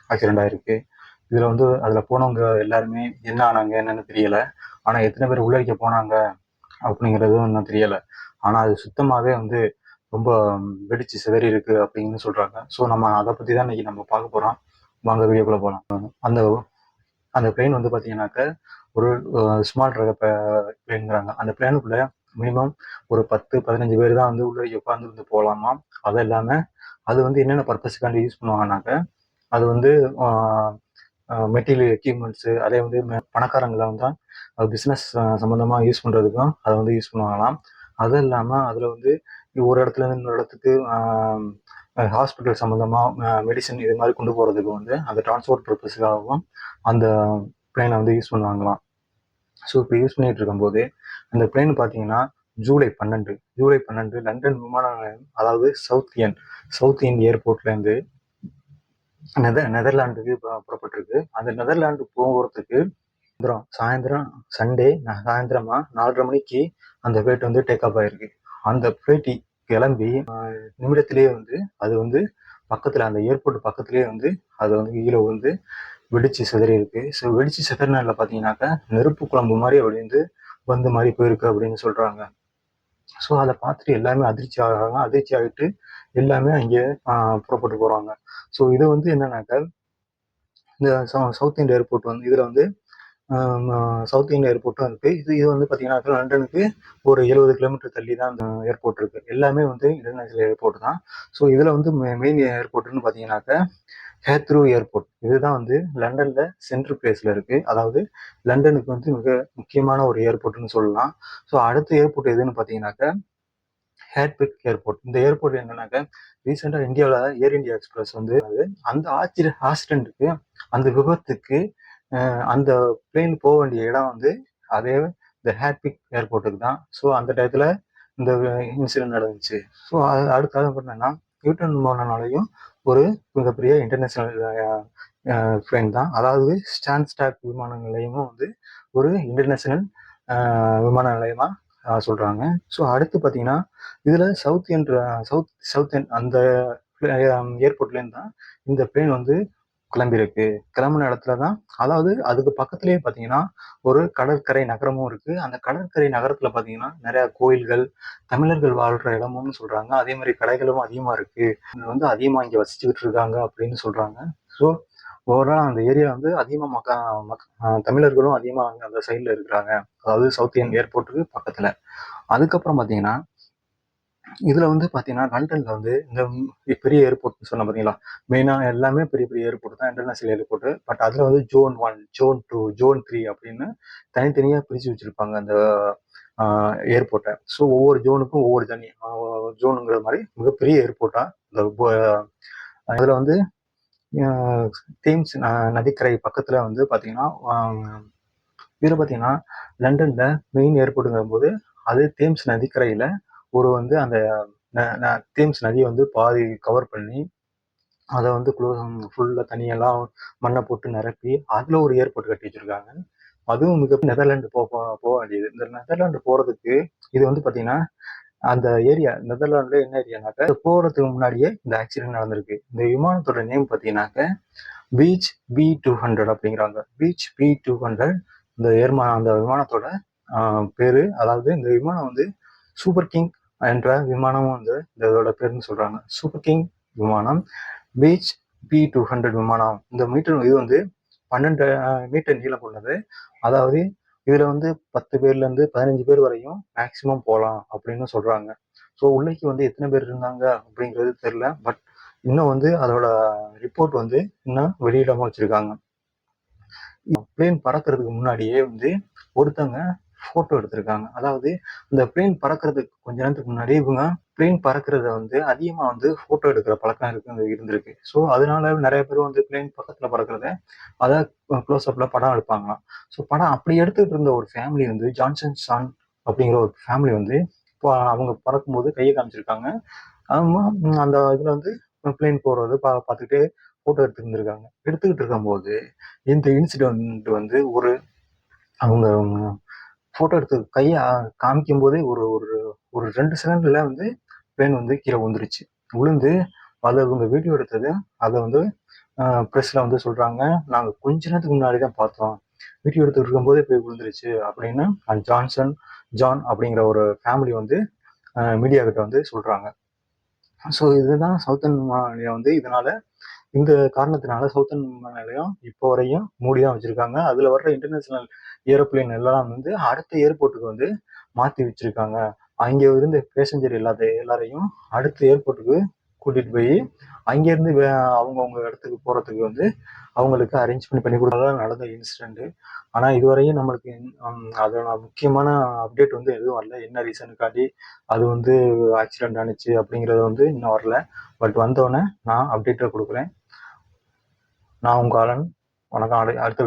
Accident ஆயிருக்கு. இதில் வந்து அதில் போனவங்க எல்லாருமே என்ன ஆனாங்க என்னன்னு தெரியலை. ஆனால் எத்தனை பேர் உள்ளரிக்க போனாங்க அப்படிங்கிறதும் இன்னும் தெரியலை. ஆனால் அது சுத்தமாகவே வந்து ரொம்ப வெடிச்சு சிதறி இருக்கு அப்படின்னு சொல்கிறாங்க. ஸோ நம்ம அதை பற்றி தான் இன்னைக்கு நம்ம பார்க்க போகிறோம். வாங்க வீடியோக்குள்ளே போகலாம். அந்த அந்த பிளேன் வந்து பார்த்தீங்கன்னாக்க ஒரு ஸ்மால் ரக பிளேனுங்கிறாங்க. அந்த பிளேனுக்குள்ளே மினிமம் ஒரு 10-15 பேர் தான் வந்து உள்ளே உட்காந்துருந்து போகலாமா. அது இல்லாமல் அது வந்து என்னென்ன பர்பஸுக்காண்டி யூஸ் பண்ணுவாங்கன்னாக்க அது வந்து மெட்டீரியல் எக்யூப்மெண்ட்ஸு, அதே வந்து பணக்காரங்களை வந்து பிஸ்னஸ் சம்மந்தமாக யூஸ் பண்ணுறதுக்கும் அதை வந்து யூஸ் பண்ணுவாங்களாம். அதுவும் இல்லாமல் அதில் வந்து ஒரு இடத்துலேருந்து இன்னொரு இடத்துக்கு ஹாஸ்பிட்டல் சம்மந்தமாக மெடிசன் இது மாதிரி கொண்டு போகிறதுக்கு வந்து அந்த டிரான்ஸ்போர்ட் பர்பஸுக்காகவும் அந்த பிளேனை வந்து யூஸ் பண்ணுவாங்களாம். ஸோ இப்போ யூஸ் பண்ணிட்டு இருக்கும்போது அந்த பிளேன் பார்த்தீங்கன்னா ஜூலை 12 லண்டன் விமான நிலையம், அதாவது சவுத் இண்ட் ஏர்போர்ட்லேருந்து நெதர்லாண்டுக்கு புறப்பட்டிருக்கு. அந்த நெதர்லாண்டு போகிறதுக்கு சாயந்தரம் சண்டே சாயந்தரமா 4:30 மணிக்கு அந்த ஃப்ளைட் வந்து டேக் ஆஃப் ஆயிருக்கு. அந்த ஃப்ளைட் கிளம்பி நிமிடத்திலேயே வந்து அது வந்து பக்கத்தில் அந்த ஏர்போர்ட் பக்கத்துலேயே வந்து அது வந்து கீழே வந்து வெடிச்சு சிதறி இருக்கு. ஸோ வெடிச்சு சிதறினதில் பார்த்தீங்கன்னாக்கா நெருப்பு குழம்பு மாதிரி அப்படி வந்து மாதிரி போயிருக்கு அப்படின்னு சொல்றாங்க. ஸோ அதை பார்த்துட்டு எல்லாமே அதிர்ச்சி ஆகிறாங்க. அதிர்ச்சி ஆகிட்டு எல்லாமே அங்கே புறப்பட்டு போறாங்க. ஸோ இது வந்து என்னன்னாக்கா இந்த சவுத் இந்தியா ஏர்போர்ட் வந்து இதில் வந்து சவுத் இந்தியா ஏர்போர்ட்டும் இருக்கு. இது வந்து பார்த்தீங்கன்னா லண்டனுக்கு ஒரு 70 கிலோமீட்டர் தள்ளி தான் அந்த ஏர்போர்ட் இருக்கு. எல்லாமே வந்து இன்டர்நேஷனல் ஏர்போர்ட் தான். ஸோ இதில் வந்து மெயின் ஏர்போர்ட்னு பார்த்தீங்கன்னாக்கா ஹேத்ரூ ஏர்போர்ட். இதுதான் வந்து லண்டன்ல சென்ட்ரல் பிளேஸ்ல இருக்கு. அதாவது லண்டனுக்கு வந்து மிக முக்கியமான ஒரு ஏர்போர்ட்னு சொல்லலாம். ஸோ அடுத்த ஏர்போர்ட் எதுன்னு பார்த்தீங்கன்னாக்கா ஹேட்விக் ஏர்போர்ட். இந்த ஏர்போர்ட் என்னன்னாக்கா ரீசெண்டாக இந்தியாவில் ஏர் இந்தியா எக்ஸ்பிரஸ் வந்து அந்த ஆக்சிடென்ட்டுக்கு அந்த விபத்துக்கு அந்த பிளேன் போக வேண்டிய இடம் வந்து அதே இந்த ஹேட்விக் ஏர்போர்ட்டுக்கு தான். ஸோ அந்த டயத்தில் இந்த இன்சிடென்ட் நடந்துச்சு. ஸோ அடுத்த என்னன்னா யூட்டன் விமானனாலையும் ஒரு மிகப்பெரிய இன்டர்நேஷனல் பிளேன் தான். அதாவது ஸ்டான்ஸ்டாக் விமான நிலையமும் வந்து ஒரு இன்டர்நேஷனல் விமான நிலையமா சொல்றாங்க. ஸோ அடுத்து பார்த்தீங்கன்னா இதுல சவுத் எண்ட் அந்த ஏர்போர்ட்லேருந்து தான் இந்த பிளேன் வந்து கிளம்பியிருக்கு. கிளம்புன இடத்துல தான், அதாவது அதுக்கு பக்கத்துலேயே பார்த்தீங்கன்னா ஒரு கடற்கரை நகரமும் இருக்கு. அந்த கடற்கரை நகரத்துல பார்த்தீங்கன்னா நிறைய கோயில்கள், தமிழர்கள் வாழ்ற இடமும் சொல்றாங்க. அதே மாதிரி கடைகளும் அதிகமா இருக்கு. வந்து அதிகமா இங்க வசிச்சுக்கிட்டு இருக்காங்க அப்படின்னு சொல்றாங்க. ஸோ ஓவரால் அந்த ஏரியா வந்து அதிகமா தமிழர்களும் அதிகமா அந்த சைட்ல இருக்கிறாங்க. அதாவது சவுத் இந்தியன் ஏர்போர்ட்டுக்கு பக்கத்துல. அதுக்கப்புறம் பார்த்தீங்கன்னா இதுல வந்து பாத்தீங்கன்னா லண்டன்ல வந்து இந்த பெரிய ஏர்போர்ட் சொன்ன பாத்தீங்களா, மெயினா எல்லாமே பெரிய பெரிய ஏர்போர்ட் தான் இன்டர்நேஷனல் ஏர்போர்ட். பட் அதுல வந்து ஜோன் 1, ஜோன் 2, ஜோன் 3 அப்படின்னு தனித்தனியா பிரிச்சு வச்சிருப்பாங்க அந்த ஏர்போர்ட்டை. ஸோ ஒவ்வொரு ஜோனுக்கும் ஒவ்வொரு தனி ஜோனுங்கிற மாதிரி மிகப்பெரிய ஏர்போர்ட்டா அதுல வந்து தேம்ஸ் நதிக்கரை பக்கத்துல வந்து பாத்தீங்கன்னா இதுல பாத்தீங்கன்னா லண்டன்ல மெயின் ஏர்போர்ட்டுங்கிற போது அது தேம்ஸ் நதிக்கரையில ஒரு வந்து அந்த தேம்ஸ் நதியை வந்து பாதி கவர் பண்ணி அதை வந்து ஃபுல்லா தனியெல்லாம் மண்ணை போட்டு நிரப்பி அதுல ஒரு ஏர்போர்ட் கட்டி வச்சிருக்காங்க. அதுவும் மிக நெதர்லாண்டு போக வேண்டியது. இந்த நெதர்லாண்டு போறதுக்கு இது வந்து பாத்தீங்கன்னா அந்த ஏரியா நெதர்லாண்டுல என்ன ஏரியானாக்க போறதுக்கு முன்னாடியே இந்த ஆக்சிடென்ட் நடந்திருக்கு. இந்த விமானத்தோட நேம் பாத்தீங்கன்னாக்க பீச் B200 அப்படிங்கிறாங்க. பீச் B200 அந்த விமானத்தோட பேரு. அதாவது இந்த விமானம் வந்து சூப்பர் கிங் என்ற விமானமும் வந்து இதோட பேருன்னு சொல்றாங்க. சூப்பர் கிங் விமானம், பீச் B200 விமானம். இந்த இது வந்து 12 மீட்டர் நீளம் கொண்டது. அதாவது இதுல வந்து 10 பேர்ல இருந்து 15 பேர் வரையும் மேக்சிமம் போகலாம் அப்படின்னு சொல்றாங்க. ஸோ உள்ளேக்கு வந்து எத்தனை பேர் இருந்தாங்க அப்படிங்கிறது தெரியல. பட் இன்னும் வந்து அதோட ரிப்போர்ட் வந்து இன்னும் வெளியிடாம வச்சிருக்காங்க. பிளேன் பறக்கிறதுக்கு முன்னாடியே வந்து ஒருத்தவங்க போட்டோ எடுத்திருக்காங்க. அதாவது இந்த பிளேன் பறக்கிறதுக்கு கொஞ்ச நேரத்துக்கு முன்னாடி இவங்க பிளேன் பறக்கிறத வந்து அதிகமா வந்து போட்டோ எடுக்கிற பழக்கம் இருந்திருக்கு. ஸோ அதனால நிறைய பேர் வந்து பிளேன் பக்கத்துல பறக்கிறத அதை க்ளோஸ் அப்ல படம் எடுப்பாங்களாம். ஸோ படம் அப்படி எடுத்துக்கிட்டு இருந்த ஒரு ஃபேமிலி வந்து ஜான்சன் சான் அப்படிங்கிற ஒரு ஃபேமிலி வந்து இப்போ அவங்க பறக்கும்போது கையை காமிச்சிருக்காங்க. அந்த இதுல வந்து பிளேன் போறது பார்த்துக்கிட்டு போட்டோ எடுத்துக்கிட்டு இருக்கும்போது இந்த இன்சிடென்ட் வந்து அவங்க போட்டோ எடுத்து கையை காமிக்கும் போதே ஒரு ஒரு 2 செகண்ட்ல வந்து பிளேன் வந்து கீழே விழுந்துருச்சு. விழுந்து அதை இவங்க வீடியோ எடுத்தது அதை வந்து ப்ரெஸ்ஸில் வந்து சொல்கிறாங்க, நாங்கள் கொஞ்ச நேரத்துக்கு முன்னாடி தான் பார்த்தோம், வீடியோ எடுத்துட்டு இருக்கும்போதே போய் விழுந்துருச்சு அப்படின்னு ஜான் அப்படிங்கிற ஒரு ஃபேமிலி வந்து மீடியா கிட்ட வந்து சொல்கிறாங்க. ஸோ இதுதான் சவுத்தர்ன் விமான நிலையம் வந்து இதனால இந்த காரணத்தினால சவுத்தர்ன் விமான நிலையம் இப்போ வரையும் மூடி தான் வச்சிருக்காங்க. அதில் வர்ற இன்டர்நேஷனல் ஏரோப்ளேன் எல்லாம் வந்து அடுத்த ஏர்போர்ட்டுக்கு வந்து மாற்றி வச்சிருக்காங்க. அங்கே இருந்த பேசஞ்சர் எல்லாரையும் அடுத்த ஏர்போர்ட்டுக்கு கூட்டிட்டு போய் அங்கேருந்து அவங்கவுங்க இடத்துக்கு போகிறதுக்கு வந்து அவங்களுக்கு அரேஞ்ச் பண்ணி கொடுத்ததான் நடந்த இன்சிடென்ட்டு. ஆனால் இதுவரையும் நம்மளுக்கு அதோட முக்கியமான அப்டேட் வந்து எதுவும் வரல. என்ன ரீசனுக்காண்டி அது வந்து ஆக்சிடென்ட் ஆனிச்சு அப்படிங்கிறது வந்து இன்னும் வரல. பட் வந்தோடனே நான் அப்டேட்டை கொடுக்குறேன். நான் உங்கள் ஆலன். வணக்கம். அடுத்த